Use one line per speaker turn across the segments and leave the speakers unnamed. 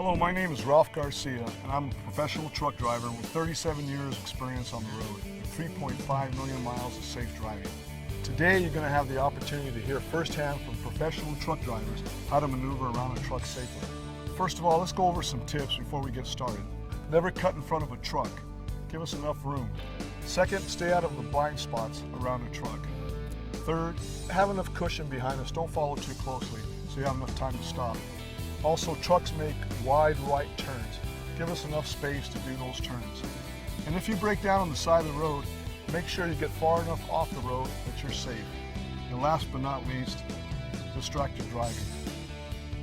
Hello, my name is Ralph Garcia, and I'm a professional truck driver with 37 years experience on the road and 3.5 million miles of safe driving. Today you're going to have the opportunity to hear firsthand from professional truck drivers how to maneuver around a truck safely. First of all, let's go over some tips before we get started. Never cut in front of a truck. Give us enough room. Second, stay out of the blind spots around a truck. Third, have enough cushion behind us. Don't follow too closely so you have enough time to stop. Also, trucks make wide right turns. Give us enough space to do those turns. And if you break down on the side of the road, make sure you get far enough off the road that you're safe. And last but not least, distracted driving.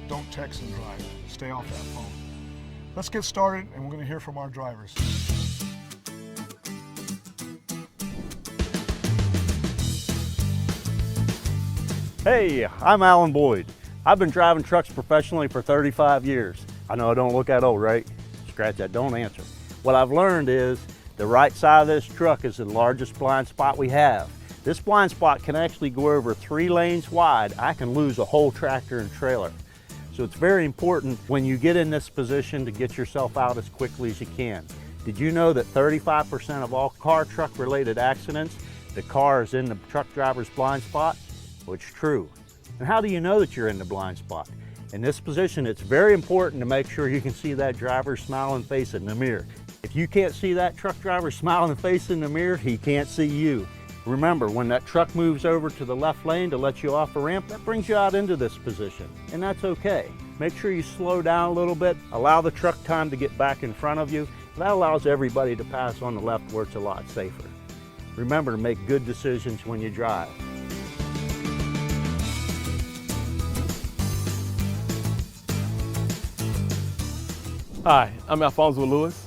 Don't text and drive. Stay off that phone. Let's get started, and we're going to hear from our drivers.
Hey, I'm Alan Boyd. I've been driving trucks professionally for 35 years. I know I don't look that old, right? Scratch that, don't answer. What I've learned is the right side of this truck is the largest blind spot we have. This blind spot can actually go over 3 lanes wide. I can lose a whole tractor and trailer. So it's very important when you get in this position to get yourself out as quickly as you can. Did you know that 35% of all car-truck related accidents, the car is in the truck driver's blind spot? Well, it's true. And how do you know that you're in the blind spot? In this position, it's very important to make sure you can see that driver's smiling face in the mirror. If you can't see that truck driver's smiling face in the mirror, he can't see you. Remember, when that truck moves over to the left lane to let you off a ramp, that brings you out into this position, and that's okay. Make sure you slow down a little bit, allow the truck time to get back in front of you. That allows everybody to pass on the left where it's a lot safer. Remember to make good decisions when you drive.
Hi, I'm Alfonso Lewis.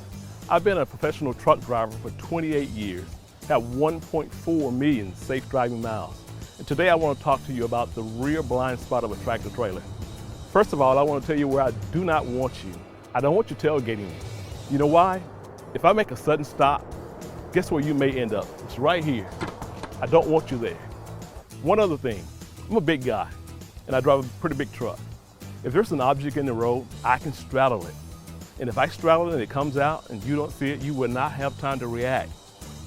I've been a professional truck driver for 28 years, have 1.4 million safe driving miles. And today I want to talk to you about the rear blind spot of a tractor trailer. First of all, I want to tell you where I do not want you. I don't want you tailgating me. You know why? If I make a sudden stop, guess where you may end up? It's right here. I don't want you there. One other thing, I'm a big guy and I drive a pretty big truck. If there's an object in the road, I can straddle it. And if I straddle it and it comes out and you don't see it, you will not have time to react.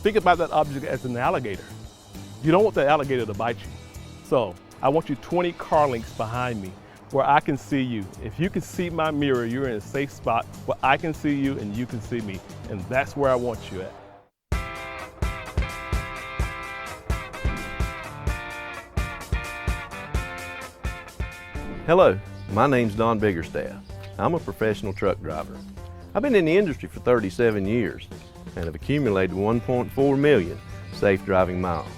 Think about that object as an alligator. You don't want that alligator to bite you. So I want you 20 car lengths behind me where I can see you. If you can see my mirror, you're in a safe spot where I can see you and you can see me. And that's where I want you at.
Hello, my name's Don Biggerstaff. I'm a professional truck driver. I've been in the industry for 37 years and have accumulated 1.4 million safe driving miles.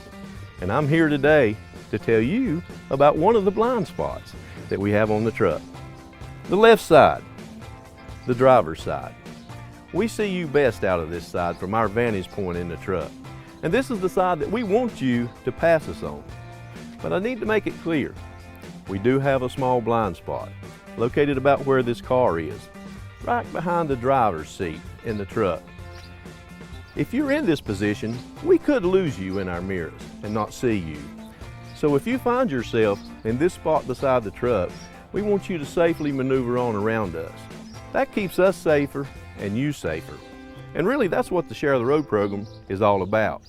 And I'm here today to tell you about one of the blind spots that we have on the truck. The left side, the driver's side. We see you best out of this side from our vantage point in the truck. And this is the side that we want you to pass us on. But I need to make it clear, we do have a small blind spot located about where this car is, right behind the driver's seat in the truck. If you're in this position, we could lose you in our mirrors and not see you. So if you find yourself in this spot beside the truck, we want you to safely maneuver on around us. That keeps us safer and you safer. And really, that's what the Share the Road program is all about.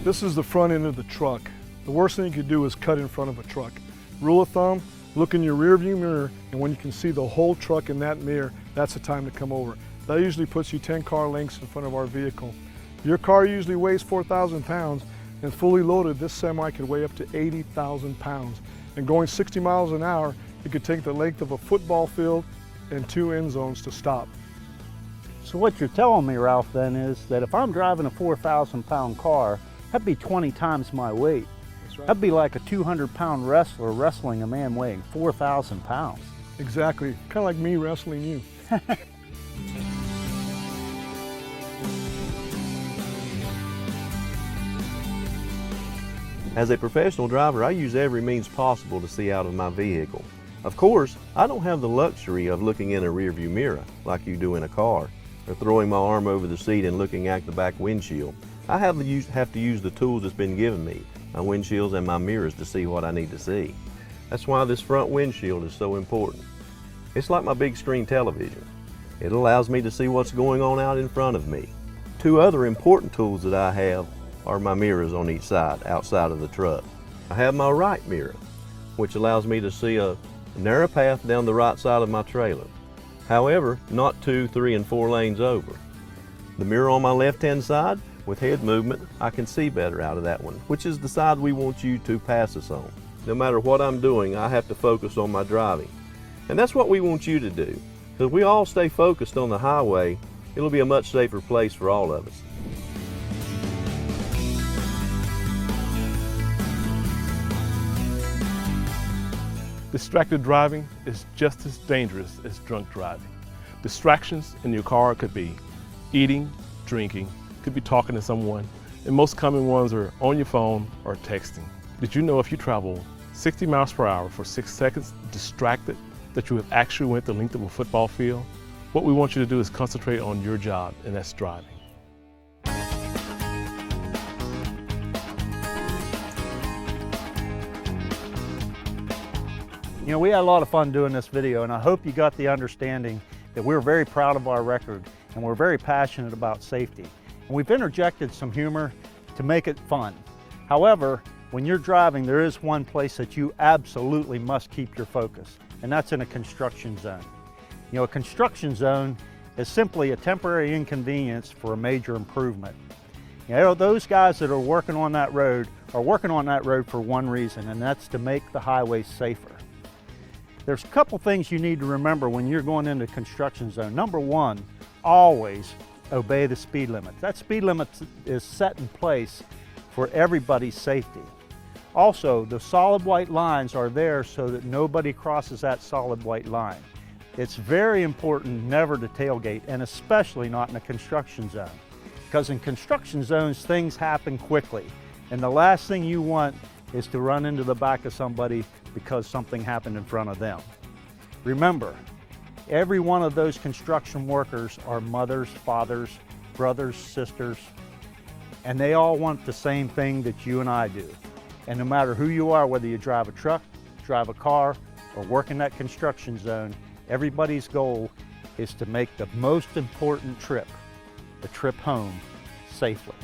This is the front end of the truck. The worst thing you could do is cut in front of a truck. Rule of thumb, look in your rear view mirror, and when you can see the whole truck in that mirror, that's the time to come over. That usually puts you 10 car lengths in front of our vehicle. Your car usually weighs 4,000 pounds, and fully loaded, this semi could weigh up to 80,000 pounds. And going 60 miles an hour, it could take the length of a football field and 2 end zones to stop.
So what you're telling me, Ralph, then is that if I'm driving a 4,000 pound car, that'd be 20 times my weight.
That's right.
That'd be like a 200-pound wrestler wrestling a man weighing 4,000 pounds.
Exactly, kind of like me wrestling you.
As a professional driver, I use every means possible to see out of my vehicle. Of course, I don't have the luxury of looking in a rearview mirror like you do in a car, or throwing my arm over the seat and looking at the back windshield. I have to use the tools that's been given me. my windshields and my mirrors to see what I need to see. That's why this front windshield is so important. It's like my big screen television. It allows me to see what's going on out in front of me. Two other important tools that I have are my mirrors on each side, outside of the truck. I have my right mirror, which allows me to see a narrow path down the right side of my trailer. However, not 2, 3, and 4 lanes over. The mirror on my left-hand side, with head movement, I can see better out of that one, which is the side we want you to pass us on. No matter what I'm doing, I have to focus on my driving. And that's what we want you to do. Because we all stay focused on the highway, it'll be a much safer place for all of us.
Distracted driving is just as dangerous as drunk driving. Distractions in your car could be eating, drinking, could be talking to someone, and most common ones are on your phone or texting. Did you know if you travel 60 miles per hour for 6 seconds distracted, that you have actually went the length of a football field? What we want you to do is concentrate on your job, and that's driving.
You know, we had a lot of fun doing this video, and I hope you got the understanding that we're very proud of our record and we're very passionate about safety. And we've interjected some humor to make it fun. However, when you're driving, there is one place that you absolutely must keep your focus, and that's in a construction zone. You know, a construction zone is simply a temporary inconvenience for a major improvement. You know, those guys that are working on that road are working on that road for one reason, and that's to make the highway safer. There's a couple things you need to remember when you're going into a construction zone. Number one, always obey the speed limit. That speed limit is set in place for everybody's safety. Also, the solid white lines are there so that nobody crosses that solid white line. It's very important never to tailgate, and especially not in a construction zone. Because in construction zones, things happen quickly. And the last thing you want is to run into the back of somebody because something happened in front of them. Remember, every one of those construction workers are mothers, fathers, brothers, sisters, and they all want the same thing that you and I do. And no matter who you are, whether you drive a truck, drive a car, or work in that construction zone, everybody's goal is to make the most important trip, the trip home, safely.